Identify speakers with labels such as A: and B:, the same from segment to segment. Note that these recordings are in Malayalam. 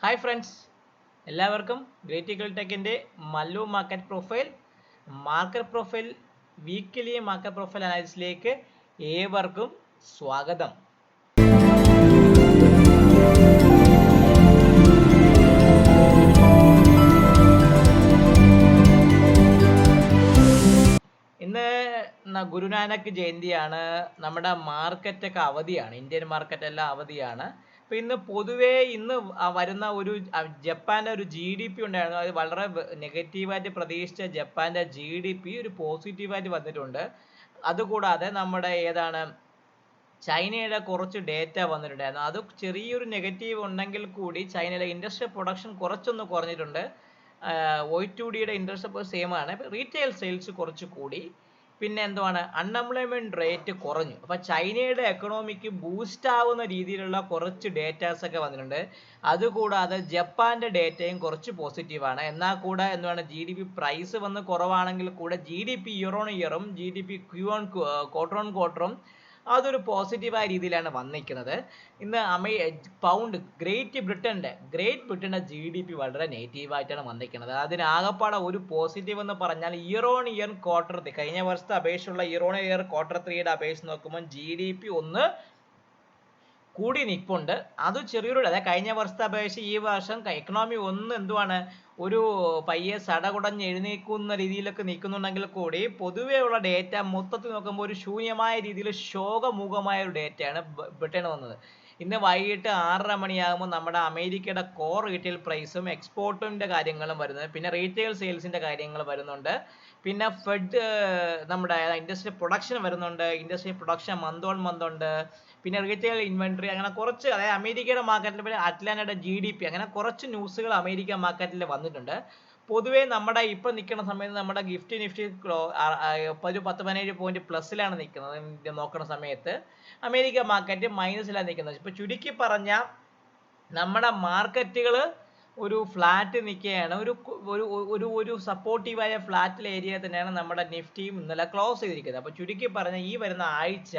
A: ഹായ് ഫ്രണ്ട്സ്, എല്ലാവർക്കും ഗ്രേറ്റിക്കൽ ടെക്കിൻ്റെ Mallu market profile weekly market profile അനാലിസിലേക്ക് ഏവർക്കും സ്വാഗതം. ഇന്ന് ഗുരുനാനക് ജയന്തിയാണ്. നമ്മുടെ മാർക്കറ്റൊക്കെ അവധിയാണ്, ഇന്ത്യൻ മാർക്കറ്റ് എല്ലാം അവധിയാണ്. അപ്പോൾ ഇന്ന് പൊതുവേ വരുന്ന ഒരു ജപ്പാൻ്റെ ഒരു GDP ഉണ്ടായിരുന്നു. അത് വളരെ നെഗറ്റീവായിട്ട് പ്രതീക്ഷിച്ച ജപ്പാൻ്റെ GDP ഒരു പോസിറ്റീവായിട്ട് വന്നിട്ടുണ്ട്. അതുകൂടാതെ നമ്മുടെ ചൈനയുടെ കുറച്ച് ഡേറ്റ വന്നിട്ടുണ്ടായിരുന്നു. അത് ചെറിയൊരു നെഗറ്റീവ് ഉണ്ടെങ്കിൽ കൂടി ചൈനയിലെ ഇൻഡസ്ട്രിയൽ പ്രൊഡക്ഷൻ കുറച്ചൊന്ന് കുറഞ്ഞിട്ടുണ്ട്. Y2Dയുടെ ഇൻഡസ്ട്രിയൽ സെയിം ആണ്. റീറ്റെയിൽ സെയിൽസ് കുറച്ച് കൂടി. പിന്നെ അൺഎംപ്ലോയ്മെന്റ് റേറ്റ് കുറഞ്ഞു. അപ്പോൾ ചൈനയുടെ എക്കണോമിക്ക് ബൂസ്റ്റ് ആവുന്ന രീതിയിലുള്ള കുറച്ച് ഡേറ്റാസ് ഒക്കെ വന്നിട്ടുണ്ട്. അതുകൂടാതെ ജപ്പാന്റെ ഡേറ്റയും കുറച്ച് പോസിറ്റീവാണ്. എന്നാൽ കൂടെ GDP പ്രൈസ് വന്ന് കുറവാണെങ്കിൽ കൂടെ GDP ഇയർ ഓൺ ഇയറും GDP ക്വാർട്ടർ ഓൺ ക്വാർട്ടറും അതൊരു പോസിറ്റീവായ രീതിയിലാണ് വന്നിരിക്കുന്നത്. ഇന്ന് ഗ്രേറ്റ് ബ്രിട്ടന്റെ GDP വളരെ നെഗറ്റീവായിട്ടാണ് വന്നിരിക്കുന്നത്. അതിനാകപ്പാടെ ഒരു പോസിറ്റീവ് എന്ന് പറഞ്ഞാൽ ഇയർ ഓൺ ഇയർ ക്വാർട്ടർ കഴിഞ്ഞ വർഷത്തെ അപേക്ഷയുള്ള ഇയർ ഓൺ ഇയർ ക്വാർട്ടർ 3യുടെ അപേക്ഷിച്ച് നോക്കുമ്പോൾ GDP ഒന്ന് കൂടി നിൽപ്പുണ്ട്. അത് ചെറിയൊരു അതായത് കഴിഞ്ഞ വർഷത്തെ അപേക്ഷിച്ച് ഈ വർഷം എക്കണോമി ഒന്ന് ഒരു പയ്യെ സടകുടഞ്ഞ് എഴുന്നേക്കുന്ന രീതിയിലൊക്കെ നിൽക്കുന്നുണ്ടെങ്കിൽ കൂടി പൊതുവേ ഉള്ള ഡേറ്റ മൊത്തത്തിൽ നോക്കുമ്പോൾ ഒരു ശൂന്യമായ രീതിയിൽ ശോകമുഖമായ ഒരു ഡേറ്റയാണ് ബ്രിട്ടൻ വന്നത്. ഇന്ന് വൈകിട്ട് 6:30 മണിയാകുമ്പോൾ നമ്മുടെ അമേരിക്കയുടെ കോർ റീറ്റെയിൽ പ്രൈസും എക്സ്പോർട്ടിന്റെ കാര്യങ്ങളും വരുന്നത്, പിന്നെ റീറ്റെയിൽ സെയിൽസിന്റെ കാര്യങ്ങൾ വരുന്നുണ്ട്, പിന്നെ ഫെഡ് നമ്മുടെ ഇൻഡസ്ട്രിയൽ പ്രൊഡക്ഷൻ വരുന്നുണ്ട്, industrial production month on month ഉണ്ട്, പിന്നെ റീറ്റെയിൽ ഇൻവെന്ററി, അങ്ങനെ കുറച്ച് അതായത് അമേരിക്കയുടെ മാർക്കറ്റിൽ, പിന്നെ അറ്റ്ലാന്റയുടെ GDP, അങ്ങനെ കുറച്ച് ന്യൂസുകൾ അമേരിക്കൻ മാർക്കറ്റിൽ വന്നിട്ടുണ്ട്. പൊതുവേ നമ്മുടെ ഇപ്പം നിൽക്കുന്ന സമയത്ത് നമ്മുടെ നിഫ്റ്റി ഒരു 10-17 പോയിന്റ് പ്ലസിലാണ് നിൽക്കുന്നത്. നോക്കുന്ന സമയത്ത് അമേരിക്ക മാർക്കറ്റ് മൈനസിലാണ് നിൽക്കുന്നത്. ഇപ്പൊ ചുരുക്കി പറഞ്ഞാൽ നമ്മുടെ മാർക്കറ്റുകൾ ഒരു ഫ്ലാറ്റ് നിൽക്കുകയാണ്. ഒരു സപ്പോർട്ടീവായ ഫ്ലാറ്റിൽ ഏരിയ തന്നെയാണ് നമ്മുടെ നിഫ്റ്റിയും ഇന്നലെ ക്ലോസ് ചെയ്തിരിക്കുന്നത്. അപ്പോൾ ചുരുക്കി പറഞ്ഞാൽ ഈ വരുന്ന ആഴ്ച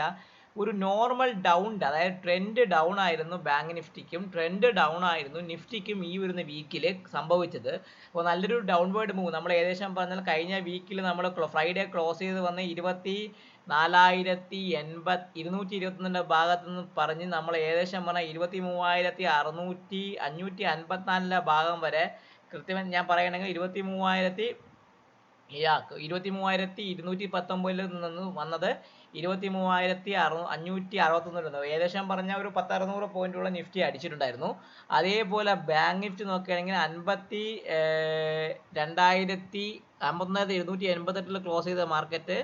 A: ഒരു നോർമൽ ഡൗൺ, അതായത് ട്രെൻഡ് ഡൗൺ ആയിരുന്നു ബാങ്ക് നിഫ്റ്റിക്കും, ട്രെൻഡ് ഡൗൺ ആയിരുന്നു നിഫ്റ്റിക്കും ഈ വരുന്ന വീക്കിൽ സംഭവിച്ചത്. അപ്പോൾ നല്ലൊരു ഡൗൺവേർഡ് മൂവ് നമ്മൾ ഏകദേശം പറഞ്ഞാൽ കഴിഞ്ഞ വീക്കിൽ നമ്മൾ ഫ്രൈഡേ ക്ലോസ് ചെയ്ത് വന്ന് 24,221 ഭാഗത്ത് നിന്ന് പറഞ്ഞ് നമ്മൾ ഏകദേശം പറഞ്ഞാൽ 23,554 ഭാഗം വരെ കൃത്യമായി ഞാൻ പറയുകയാണെങ്കിൽ 23,219 നിന്ന് വന്നത് 23,561 ഏകദേശം പറഞ്ഞാൽ ഒരു 10-600 പോയിന്റുള്ള നിഫ്റ്റി അടിച്ചിട്ടുണ്ടായിരുന്നു. അതേപോലെ ബാങ്ക് നിഫ്റ്റി നോക്കുകയാണെങ്കിൽ 52,258 ക്ലോസ് ചെയ്ത മാർക്കറ്റ്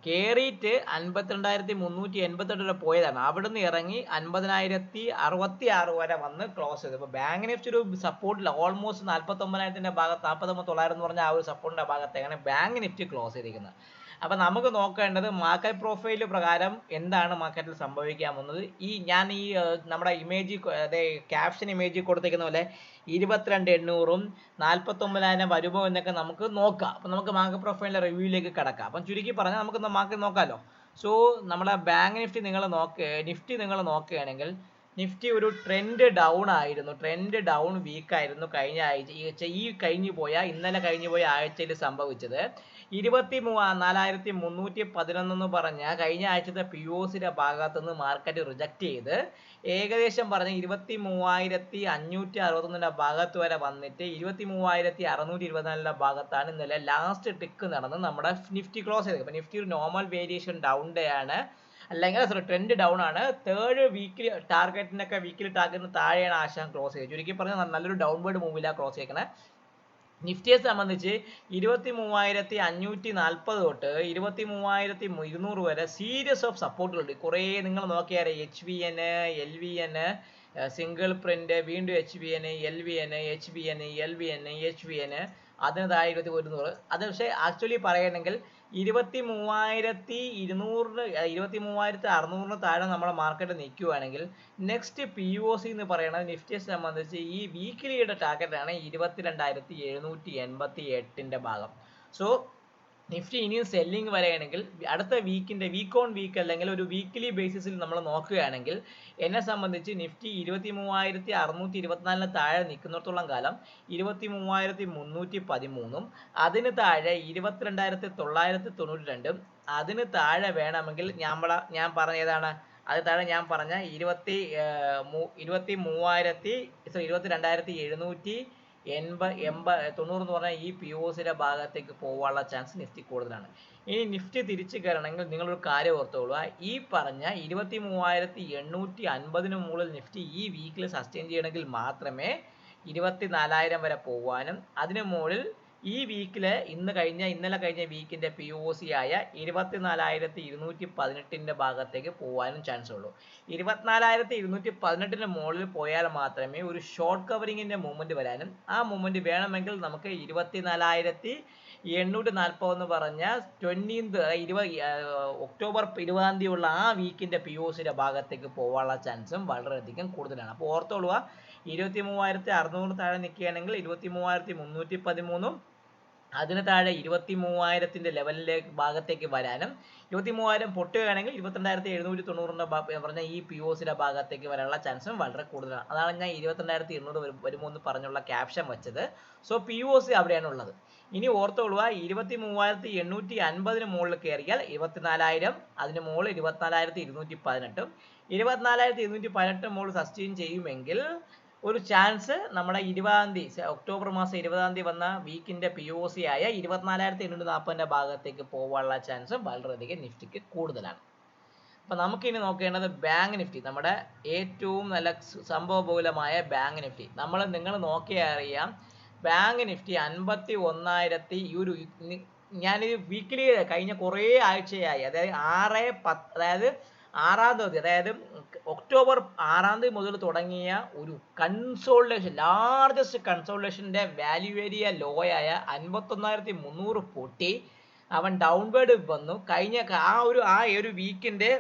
A: കയറിയിട്ട് 52,388 വരെ പോയതാണ്. അവിടുന്ന് ഇറങ്ങി 50,066 വരെ വന്ന് ക്ലോസ് ചെയ്തു. അപ്പോൾ ബാങ്ക് നിഫ്റ്റി ഒരു സപ്പോർട്ടില്ല, ഓൾമോസ്റ്റ് 49,000 ഭാഗത്ത്, 49,900 എന്ന് പറഞ്ഞാൽ ആ ഒരു സപ്പോർട്ടിന്റെ ഭാഗത്താണ് ബാങ്ക് നിഫ്റ്റി ക്ലോസ് ചെയ്തിരിക്കുന്നത്. അപ്പം നമുക്ക് നോക്കേണ്ടത് മാർക്കറ്റ് പ്രൊഫൈൽ പ്രകാരം എന്താണ് മാർക്കറ്റിൽ സംഭവിക്കാൻ പോകുന്നത്. നമ്മുടെ ക്യാപ്ഷൻ ഇമേജ് കൊടുത്തിരിക്കുന്ന പോലെ 22,800ഉം 49,000 വരുമോ എന്നൊക്കെ നമുക്ക് നോക്കാം. അപ്പം നമുക്ക് മാർക്കറ്റ് പ്രൊഫൈലിന്റെ റിവ്യൂയിലേക്ക് കിടക്കാം. അപ്പം ചുരുക്കി പറഞ്ഞാൽ നമുക്ക് മാർക്കറ്റ് നോക്കാമല്ലോ. സോ നമ്മുടെ ബാങ്ക് നിഫ്റ്റി നിങ്ങൾ നോക്കുകയാണെങ്കിൽ നിഫ്റ്റി ഒരു ട്രെൻഡ് ഡൗൺ ആയിരുന്നു. ട്രെൻഡ് ഡൗൺ വീക്കായിരുന്നു കഴിഞ്ഞ ആഴ്ച. ഇന്നലെ കഴിഞ്ഞു പോയ ആഴ്ചയിൽ സംഭവിച്ചത് 24,311 എന്ന് പറഞ്ഞ കഴിഞ്ഞ ആഴ്ചത്തെ POCയുടെ ഭാഗത്തുനിന്ന് മാർക്കറ്റ് റിജക്ട് ചെയ്ത് ഏകദേശം പറഞ്ഞ 23,561 ഭാഗത്ത് വരെ വന്നിട്ട് 23,624 ഭാഗത്താണ് ഇന്നലെ ലാസ്റ്റ് ടിക്ക് നടന്ന് നമ്മുടെ നിഫ്റ്റി ക്ലോസ് ചെയ്തത്. അപ്പോൾ നിഫ്റ്റി ഒരു നോർമൽ വേരിയേഷൻ ഡൗൺ ഡേ ആണ്, അല്ലെങ്കിൽ ട്രെൻഡ് ഡൗൺ ആണ്. വീക്കിലി ടാർഗറ്റിന് താഴെയാണ് ആശാൻ ക്ലോസ് ചെയ്തത്. ചുരുക്കി പറഞ്ഞാൽ നല്ലൊരു ഡൗൺവേർഡ് മൂവിലാണ് ക്ലോസ് ചെയ്തേക്കുന്നത്. നിഫ്റ്റിയെ സംബന്ധിച്ച് 23,540 തൊട്ട് 23,200 വരെ സീരീസ് ഓഫ് സപ്പോർട്ടുകളുണ്ട്. കുറേ നിങ്ങൾ നോക്കിയാൽ HVN, LVN, സിംഗിൾ പ്രിന്റ്, വീണ്ടും HVN, LVN, HVN, LVN, HVN, അതിന് താഴെ 21,200. അത് പക്ഷേ ആക്ച്വലി പറയുകയാണെങ്കിൽ 23,600 താഴെ നമ്മുടെ മാർക്കറ്റ് നിൽക്കുകയാണെങ്കിൽ നെക്സ്റ്റ് POC എന്ന് പറയുന്നത് നിഫ്റ്റിയെ സംബന്ധിച്ച് ഈ വീക്കിലിയുടെ ടാർഗറ്റാണ് 22,788 ഭാഗം. സോ നിഫ്റ്റി ഇനിയും സെല്ലിംഗ് വരികയാണെങ്കിൽ അടുത്ത വീക്ക് ഓൺ വീക്ക് അല്ലെങ്കിൽ ഒരു വീക്ക്ലി ബേസിസിൽ നമ്മൾ നോക്കുകയാണെങ്കിൽ എന്നെ സംബന്ധിച്ച് നിഫ്റ്റി 23,624 താഴെ നിൽക്കുന്നിടത്തോളം കാലം 23,313 അതിന് താഴെ 22,992 അതിന് താഴെ വേണമെങ്കിൽ ഞാൻ പറഞ്ഞ ഏതാണ് അത് താഴെ ഞാൻ പറഞ്ഞ 22,790 എന്ന് പറഞ്ഞാൽ ഈ POCയുടെ ഭാഗത്തേക്ക് പോകാനുള്ള ചാൻസ് നിഫ്റ്റി കൂടുതലാണ്. ഇനി നിഫ്റ്റി തിരിച്ചു കയറണമെങ്കിൽ നിങ്ങളൊരു കാര്യം ഓർത്തോളുക, ഈ പറഞ്ഞ 23,850 മുകളിൽ നിഫ്റ്റി ഈ വീക്കിൽ സസ്റ്റെയിൻ ചെയ്യണമെങ്കിൽ മാത്രമേ 24,000 വരെ പോകാനും അതിന് മുകളിൽ ഈ വീക്കില് ഇന്നലെ കഴിഞ്ഞ വീക്കിന്റെ POC ആയ 24,218 ഭാഗത്തേക്ക് പോകാനും ചാൻസ് ഉള്ളൂ. 24,218 മുകളിൽ പോയാൽ മാത്രമേ ഒരു ഷോർട്ട് കവറിങ്ങിന്റെ മൂവ്മെന്റ് വരാനും ആ മൂവ്മെന്റ് വേണമെങ്കിൽ നമുക്ക് 24,840 എന്ന് പറഞ്ഞ ഒക്ടോബർ 20 ഉള്ള ആ വീക്കിന്റെ POCയുടെ ഭാഗത്തേക്ക് പോകാനുള്ള ചാൻസും വളരെയധികം കൂടുതലാണ്. അപ്പോൾ ഓർത്തോളുക, 23,600 താഴെ നിൽക്കുകയാണെങ്കിൽ 23,313 അതിന് താഴെ 23,000 ലെവലിലേക്ക് ഭാഗത്തേക്ക് വരാനും 23,000 പൊട്ടുകയാണെങ്കിൽ 22,790 പറഞ്ഞ ഈ POCയുടെ ഭാഗത്തേക്ക് വരാനുള്ള ചാൻസും വളരെ കൂടുതലാണ്. അതാണ് ഞാൻ 22,200 വരുമോ എന്ന് പറഞ്ഞുള്ള ക്യാപ്ഷൻ വെച്ചത്. സോ POC അവിടെയാണ് ഉള്ളത്. ഇനി ഓർത്തോളുക, 23,850 മുകളിൽ കയറിയാൽ 24,000, അതിന് മുകളിൽ 24,218, 24,218 മുകളിൽ സസ്റ്റെയിൻ ചെയ്യുമെങ്കിൽ ഒരു ചാൻസ് നമ്മുടെ ഒക്ടോബർ മാസം 20 വന്ന വീക്കിന്റെ POC ആയ 24,840 ഭാഗത്തേക്ക് പോകാനുള്ള ചാൻസ് വളരെയധികം നിഫ്റ്റിക്ക് കൂടുതലാണ്. അപ്പൊ നമുക്കിനി നോക്കേണ്ടത് ബാങ്ക് നിഫ്റ്റി, നമ്മുടെ ഏറ്റവും നല്ല സംഭവബഹുലമായ ബാങ്ക് നിഫ്റ്റി. നിങ്ങൾ നോക്കിയാൽ അറിയാം, ബാങ്ക് നിഫ്റ്റി 51,000 ഈ ഒരു ഞാനിത് വീക്കിലി കഴിഞ്ഞ കുറേ ആഴ്ചയായി, അതായത് 6-10 അതായത് ഒക്ടോബർ 6 മുതൽ തുടങ്ങിയ ഒരു കൺസോൾട്ടേഷൻ, ലാർജസ്റ്റ് കൺസോൾട്ടേഷന്റെ വാല്യൂ ഏരിയ ലോ ആയ 51,300 പൊട്ടി അവൻ ഡൗൺവേർഡ് വന്നു. കഴിഞ്ഞ ആ ഒരു വീക്കിന്റെ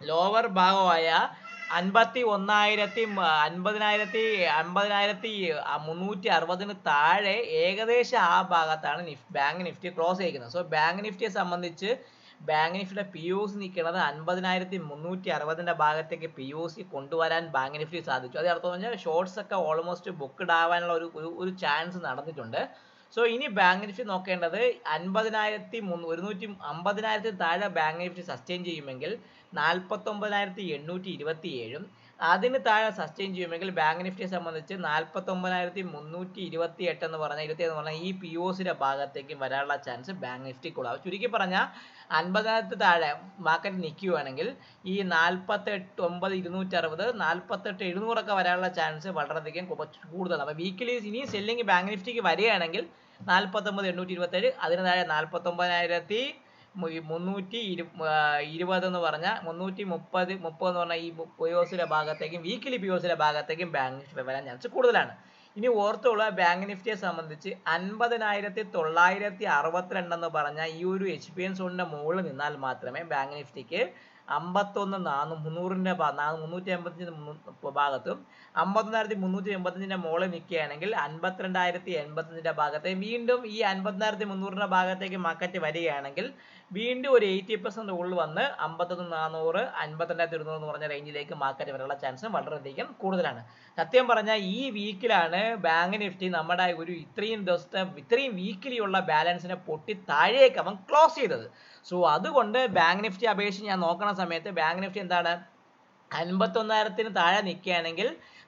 A: ലോവർ ഭാഗമായ 50,360 താഴെ ഏകദേശം ആ ഭാഗത്താണ് ബാങ്ക് നിഫ്റ്റി ക്ലോസ് ചെയ്യിക്കുന്നത്. സോ ബാങ്ക് നിഫ്റ്റിയെ സംബന്ധിച്ച് ബാങ്ക് നിഫ്റ്റിയുടെ POC നിൽക്കുന്നത് 50,360 ഭാഗത്തേക്ക് POC കൊണ്ടുവരാൻ ബാങ്ക് നിഫ്റ്റി സാധിച്ചു. അത് അർത്ഥം പറഞ്ഞാൽ ഷോർട്സ് ഒക്കെ ഓൾമോസ്റ്റ് ബുക്ക്ഡ് ആവാനുള്ള ഒരു ചാൻസ് നടന്നിട്ടുണ്ട്. സോ ഇനി ബാങ്ക് നിഫ്റ്റി നോക്കേണ്ടത് 50,000 താഴെ ബാങ്ക് നിഫ്റ്റി സസ്റ്റെയിൻ ചെയ്യുമെങ്കിൽ 49,827, അതിന് താഴെ സസ്റ്റെയിൻ ചെയ്യുമെങ്കിൽ ബാങ്ക് നിഫ്റ്റിയെ സംബന്ധിച്ച് 49,328 എന്ന് പറഞ്ഞാൽ ഈ POCയുടെ ഭാഗത്തേക്ക് വരാനുള്ള ചാൻസ് ബാങ്ക് നിഫ്റ്റിക്കുള്ളൂ. ചുരുക്കി പറഞ്ഞാൽ 50,000 താഴെ മാർക്കറ്റ് നിൽക്കുകയാണെങ്കിൽ ഈ 48,260, 48,700 ഒക്കെ വരാനുള്ള ചാൻസ് വളരെയധികം കൂടുതലാണ്. അപ്പോൾ വീക്കിലി ഇനി സെല്ലിംഗ് ബാങ്ക് നിഫ്റ്റിക്ക് വരികയാണെങ്കിൽ 49,827, അതിന് താഴെ 49,320 എന്ന് പറഞ്ഞാൽ 330 എന്ന് പറഞ്ഞാൽ ഈ POCയുടെ ഭാഗത്തേക്കും വീക്കിലി POCയുടെ ഭാഗത്തേക്കും ബാങ്ക് നിഫ്റ്റി വരാൻ ചാൻസ് കൂടുതലാണ്. ഇനി ഓർത്തുള്ള ബാങ്ക് നിഫ്റ്റിയെ സംബന്ധിച്ച് 50,962 എന്ന് പറഞ്ഞ ഈ ഒരു HPN സോണിന്റെ മുകളിൽ നിന്നാൽ മാത്രമേ ബാങ്ക് നിഫ്റ്റിക്ക് 51,400 ഭാഗത്തും 51,385 മുകളിൽ നിൽക്കുകയാണെങ്കിൽ 52,085 ഭാഗത്തെ വീണ്ടും ഈ 50,300 ഭാഗത്തേക്ക് മാർക്കറ്റ് വരികയാണെങ്കിൽ വീണ്ടും ഒരു 80% ഉള്ളിൽ വന്ന് 51,400, 52,200 എന്ന് പറഞ്ഞ റേഞ്ചിലേക്ക് മാർക്കറ്റ് വരാനുള്ള ചാൻസ് വളരെയധികം കൂടുതലാണ്. സത്യം പറഞ്ഞാൽ ഈ വീക്കിലാണ് ബാങ്ക് നിഫ്റ്റി നമ്മുടെ ഇത്രയും വീക്കിലുള്ള ബാലൻസിനെ പൊട്ടി താഴേക്ക് അവൻ ക്ലോസ് ചെയ്തത്. സോ അതുകൊണ്ട് ബാങ്ക് നിഫ്റ്റി അപേക്ഷിച്ച് ഞാൻ നോക്കുന്ന സമയത്ത് ബാങ്ക് നിഫ്റ്റി എന്താണ് 51,000 താഴെ നിൽക്കുകയാണെങ്കിൽ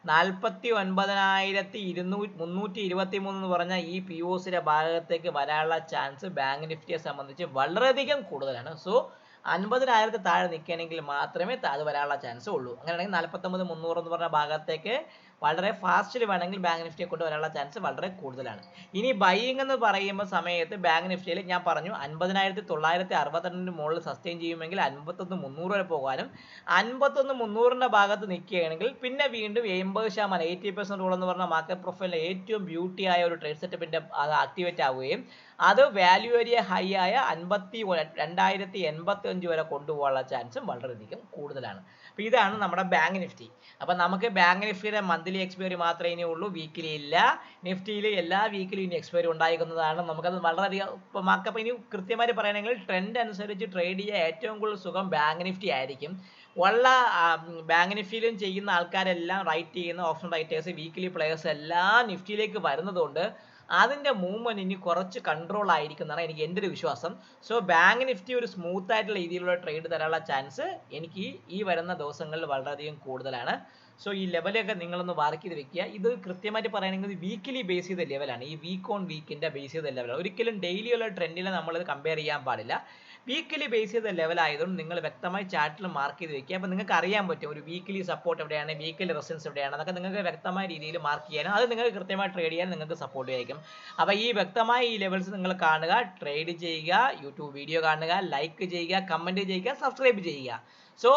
A: 49,323 എന്ന് പറഞ്ഞ ഈ POCയുടെ ഭാഗത്തേക്ക് വരാനുള്ള ചാൻസ് ബാങ്ക് നിഫ്റ്റിയെ സംബന്ധിച്ച് വളരെയധികം കൂടുതലാണ്. സോ 50,000 താഴെ നിൽക്കുകയാണെങ്കിൽ മാത്രമേ അത് വരാനുള്ള ചാൻസ് ഉള്ളൂ. അങ്ങനെയാണെങ്കിൽ 49,300 എന്ന് പറഞ്ഞ ഭാഗത്തേക്ക് വളരെ ഫാസ്റ്റിൽ വേണമെങ്കിൽ ബാങ്ക് നിഫ്റ്റിയെ കൊണ്ട് വരാനുള്ള ചാൻസ് വളരെ കൂടുതലാണ്. ഇനി ബൈയിങ് എന്ന് പറയുമ്പോൾ സമയത്ത് ബാങ്ക് നിഫ്റ്റിയിൽ ഞാൻ പറഞ്ഞു 50,962 മുകളിൽ സസ്റ്റെയിൻ ചെയ്യുമെങ്കിൽ 51,300 വരെ പോകാനും 51,300 ഭാഗത്ത് നിൽക്കുകയാണെങ്കിൽ പിന്നെ വീണ്ടും 80% എന്ന് പറഞ്ഞ മാർക്കറ്റ് പ്രൊഫൈലിലെ ഏറ്റവും ബ്യൂട്ടി ആയ ഒരു ട്രേഡ് സെറ്റപ്പിന്റെ അത് ആക്ടിവേറ്റ് ആവുകയും അത് വാല്യൂ ഏരിയ ഹൈ ആയ 52,085 വരെ കൊണ്ടുപോകാനുള്ള ചാൻസും വളരെയധികം കൂടുതലാണ്. അപ്പോൾ ഇതാണ് നമ്മുടെ ബാങ്ക് നിഫ്റ്റി. അപ്പോൾ നമുക്ക് ബാങ്ക് നിഫ്റ്റിയുടെ മന്ത്ലി എക്സ്പയറി മാത്രമേ ഇനി ഉള്ളൂ, വീക്കിലി ഇല്ല. നിഫ്റ്റിയിൽ എല്ലാ വീക്കിലും ഇനി എക്സ്പയറി ഉണ്ടായിരിക്കുന്നതാണ്. നമുക്കത് വളരെയധികം ഇപ്പോൾ മാർക്കപ്പ് ഇനി കൃത്യമായിട്ട് പറയുകയാണെങ്കിൽ ട്രെൻഡ് അനുസരിച്ച് ട്രേഡ് ചെയ്യാൻ ഏറ്റവും കൂടുതൽ സുഖം ബാങ്ക് നിഫ്റ്റി ആയിരിക്കും. ഉള്ള ബാങ്ക് നിഫ്റ്റിയിലും ചെയ്യുന്ന ആൾക്കാരെല്ലാം റൈറ്റ് ചെയ്യുന്ന ഓപ്ഷൻ റൈറ്റേഴ്സ്, വീക്കിലി പ്ലെയേഴ്സ് എല്ലാം നിഫ്റ്റിയിലേക്ക് വരുന്നതുകൊണ്ട് അതിൻ്റെ മൂവ്മെന്റ് ഇനി കുറച്ച് കൺട്രോൾ ആയിരിക്കും എന്നാണ് എനിക്ക് എൻ്റെ ഒരു വിശ്വാസം. സോ ബാങ്ക് നിഫ്റ്റി ഒരു സ്മൂത്ത് ആയിട്ടുള്ള രീതിയിലുള്ള ട്രേഡ് തരാനുള്ള ചാൻസ് എനിക്ക് ഈ വരുന്ന ദിവസങ്ങളിൽ വളരെയധികം കൂടുതലാണ്. സോ ഈ ലെവലൊക്കെ നിങ്ങളൊന്ന് മാർക്ക് ചെയ്ത് വെക്കുക. ഇത് കൃത്യമായിട്ട് പറയുകയാണെങ്കിൽ വീക്കിലി ബേസ് ചെയ്ത ലെവലാണ്, ഈ വീക്ക് ഓൺ വീക്കിൻ്റെ ബേസ് ചെയ്ത ലെവലാണ്. ഒരിക്കലും ഡെയിലി ഉള്ള ട്രെൻഡിനെ നമ്മളിത് കമ്പയർ ചെയ്യാൻ പാടില്ല. വീക്കിലി ബേസ് ചെയ്ത ലെവൽ ആയതുകൊണ്ട് നിങ്ങൾ വ്യക്തമായി ചാർട്ടിൽ മാർക്ക് ചെയ്ത് വെക്കുക. അപ്പോൾ നിങ്ങൾക്ക് അറിയാൻ പറ്റും ഒരു വീക്കിലി സപ്പോർട്ട് എവിടെയാണ്, വീക്കിലി റെസിസ്റ്റൻസ് എവിടെയാണ്, അതൊക്കെ നിങ്ങൾക്ക് വ്യക്തമായ രീതിയിൽ മാർക്ക് ചെയ്യാനും അത് നിങ്ങൾക്ക് കൃത്യമായി ട്രേഡ് ചെയ്യാൻ നിങ്ങൾക്ക് സപ്പോർട്ട് ആയിരിക്കും. അപ്പോൾ ഈ വ്യക്തമായ ഈ ലെവൽസ് നിങ്ങൾ കാണുക, ട്രേഡ് ചെയ്യുക, യൂട്യൂബ് വീഡിയോ കാണുക, ലൈക്ക് ചെയ്യുക, കമൻറ്റ് ചെയ്യുക, സബ്സ്ക്രൈബ് ചെയ്യുക. സോ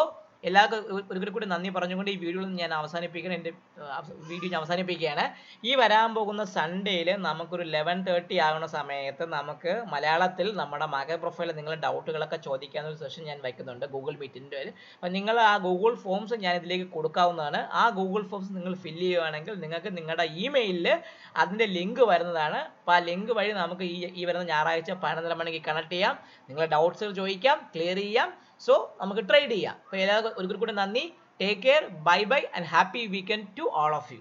A: എല്ലാവർക്കും ഒരിക്കൽ കൂടി നന്ദി പറഞ്ഞുകൊണ്ട് ഈ വീഡിയോ ഞാൻ അവസാനിപ്പിക്കണം, എൻ്റെ വീഡിയോ ഞാൻ അവസാനിപ്പിക്കുകയാണ്. ഈ വരാൻ പോകുന്ന സൺഡേയിൽ നമുക്കൊരു 11:30 ആകുന്ന സമയത്ത് നമുക്ക് മലയാളത്തിൽ നമ്മുടെ മാർക്കറ്റ് പ്രൊഫൈലിൽ നിങ്ങളുടെ ഡൗട്ടുകളൊക്കെ ചോദിക്കാവുന്ന ഒരു സെഷൻ ഞാൻ വയ്ക്കുന്നുണ്ട് ഗൂഗിൾ മീറ്റിൻ്റെ. അപ്പം നിങ്ങൾ ആ ഗൂഗിൾ ഫോംസ് ഞാൻ ഇതിലേക്ക് കൊടുക്കാവുന്നതാണ്. ആ ഗൂഗിൾ ഫോംസ് നിങ്ങൾ ഫില്ല് ചെയ്യുകയാണെങ്കിൽ നിങ്ങൾക്ക് നിങ്ങളുടെ ഇമെയിലിൽ അതിൻ്റെ ലിങ്ക് വരുന്നതാണ്. അപ്പോൾ ആ ലിങ്ക് വഴി നമുക്ക് ഈ വരുന്ന ഞായറാഴ്ച 11:30 മണിക്ക് കണക്ട് ചെയ്യാം, നിങ്ങളുടെ ഡൗട്ട്സുകൾ ചോദിക്കാം, ക്ലിയർ ചെയ്യാം. സോ നമുക്ക് ട്രേഡ് ചെയ്യാം. അപ്പോൾ എല്ലാവർക്കും ഒരിക്കൽ കൂടി നന്ദി. Take care, bye bye and happy weekend to all of U.